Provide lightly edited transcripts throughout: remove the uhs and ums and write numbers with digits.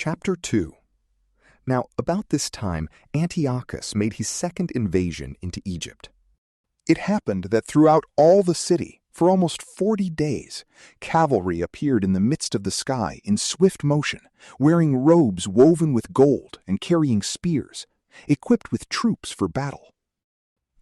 Chapter 2. Now, about this time, Antiochus made his second invasion into Egypt. It happened that throughout all the city, for almost 40 days, cavalry appeared in the midst of the sky in swift motion, wearing robes woven with gold and carrying spears, equipped with troops for battle.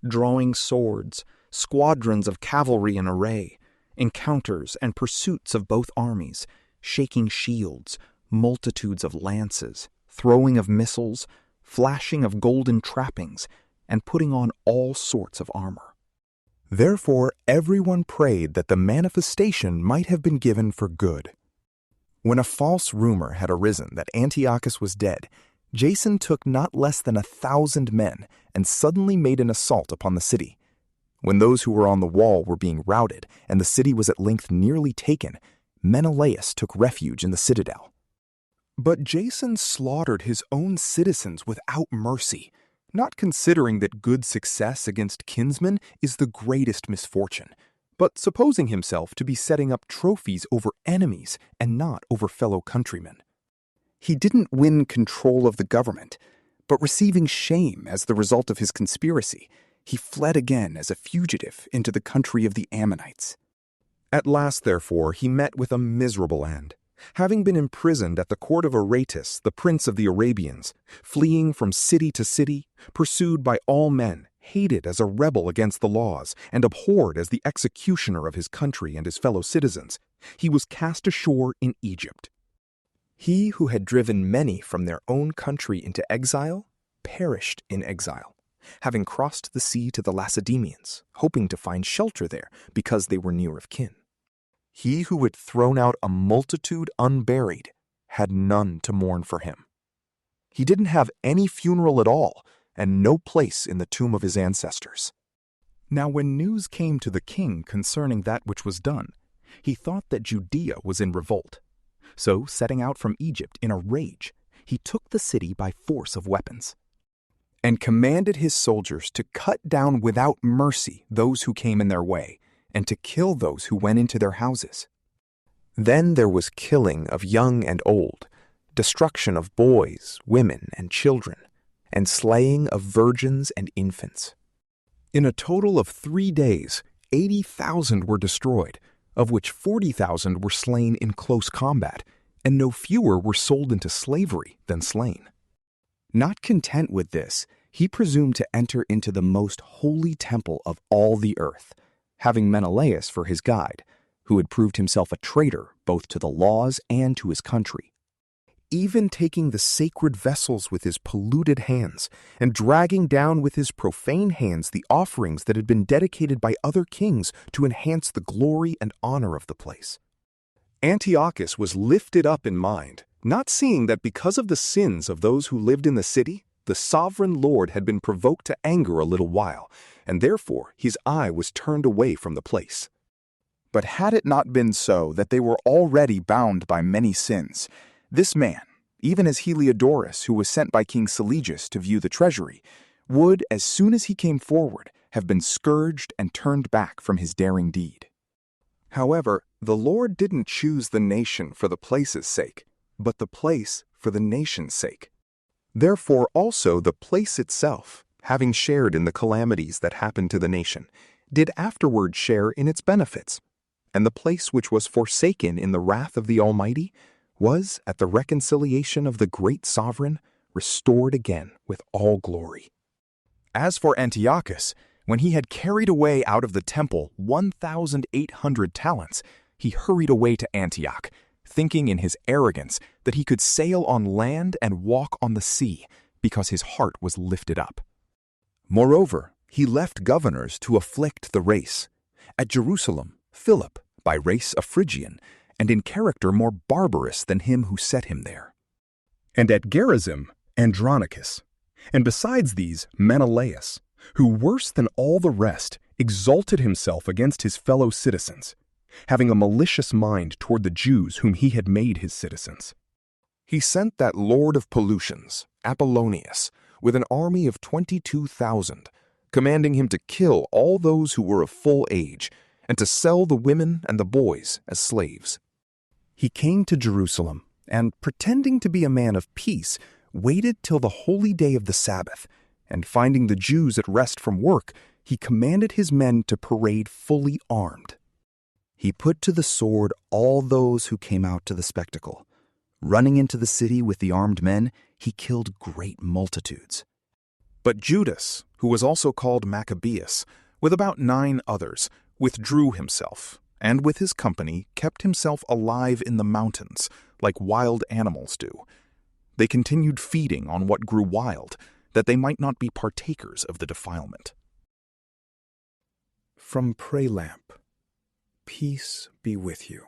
Drawing swords, squadrons of cavalry in array, encounters and pursuits of both armies, shaking shields, multitudes of lances, throwing of missiles, flashing of golden trappings, and putting on all sorts of armor. Therefore everyone prayed that the manifestation might have been given for good. When a false rumor had arisen that Antiochus was dead, Jason took not less than 1,000 men and suddenly made an assault upon the city. When those who were on the wall were being routed and the city was at length nearly taken, Menelaus took refuge in the citadel. But Jason slaughtered his own citizens without mercy, not considering that good success against kinsmen is the greatest misfortune, but supposing himself to be setting up trophies over enemies and not over fellow countrymen. He didn't win control of the government, but receiving shame as the result of his conspiracy, he fled again as a fugitive into the country of the Ammonites. At last, therefore, he met with a miserable end, having been imprisoned at the court of Aretas, the prince of the Arabians, fleeing from city to city, pursued by all men, hated as a rebel against the laws, and abhorred as the executioner of his country and his fellow citizens, he was cast ashore in Egypt. He who had driven many from their own country into exile perished in exile, having crossed the sea to the Lacedaemonians, hoping to find shelter there because they were near of kin. He who had thrown out a multitude unburied had none to mourn for him. He didn't have any funeral at all, and no place in the tomb of his ancestors. Now when news came to the king concerning that which was done, he thought that Judea was in revolt. So, setting out from Egypt in a rage, he took the city by force of weapons, and commanded his soldiers to cut down without mercy those who came in their way, and to kill those who went into their houses. Then there was killing of young and old, destruction of boys, women, and children, and slaying of virgins and infants. In a total of 3 days, 80,000 were destroyed, of which 40,000 were slain in close combat, and no fewer were sold into slavery than slain. Not content with this, he presumed to enter into the most holy temple of all the earth, having Menelaus for his guide, who had proved himself a traitor both to the laws and to his country. Even taking the sacred vessels with his polluted hands, and dragging down with his profane hands the offerings that had been dedicated by other kings to enhance the glory and honor of the place. Antiochus was lifted up in mind, not seeing that because of the sins of those who lived in the city, the sovereign Lord had been provoked to anger a little while, and therefore his eye was turned away from the place. But had it not been so that they were already bound by many sins, this man, even as Heliodorus, who was sent by King Seleucus to view the treasury, would, as soon as he came forward, have been scourged and turned back from his daring deed. However, the Lord didn't choose the nation for the place's sake, but the place for the nation's sake. Therefore also the place itself, having shared in the calamities that happened to the nation, did afterward share in its benefits. And the place which was forsaken in the wrath of the Almighty was, at the reconciliation of the great sovereign, restored again with all glory. As for Antiochus, when he had carried away out of the temple 1,800 talents, he hurried away to Antioch, thinking in his arrogance that he could sail on land and walk on the sea, because his heart was lifted up. Moreover, he left governors to afflict the race. At Jerusalem, Philip, by race a Phrygian, and in character more barbarous than him who set him there. And at Gerizim, Andronicus. And besides these, Menelaus, who worse than all the rest exalted himself against his fellow citizens, having a malicious mind toward the Jews whom he had made his citizens. He sent that lord of pollutions, Apollonius, with an army of 22,000, commanding him to kill all those who were of full age, and to sell the women and the boys as slaves. He came to Jerusalem, and pretending to be a man of peace, waited till the holy day of the Sabbath, and finding the Jews at rest from work, he commanded his men to parade fully armed. He put to the sword all those who came out to the spectacle. Running into the city with the armed men, he killed great multitudes. But Judas, who was also called Maccabees, with about 9 others, withdrew himself, and with his company kept himself alive in the mountains, like wild animals do. They continued feeding on what grew wild, that they might not be partakers of the defilement. From PrayLamp, peace be with you.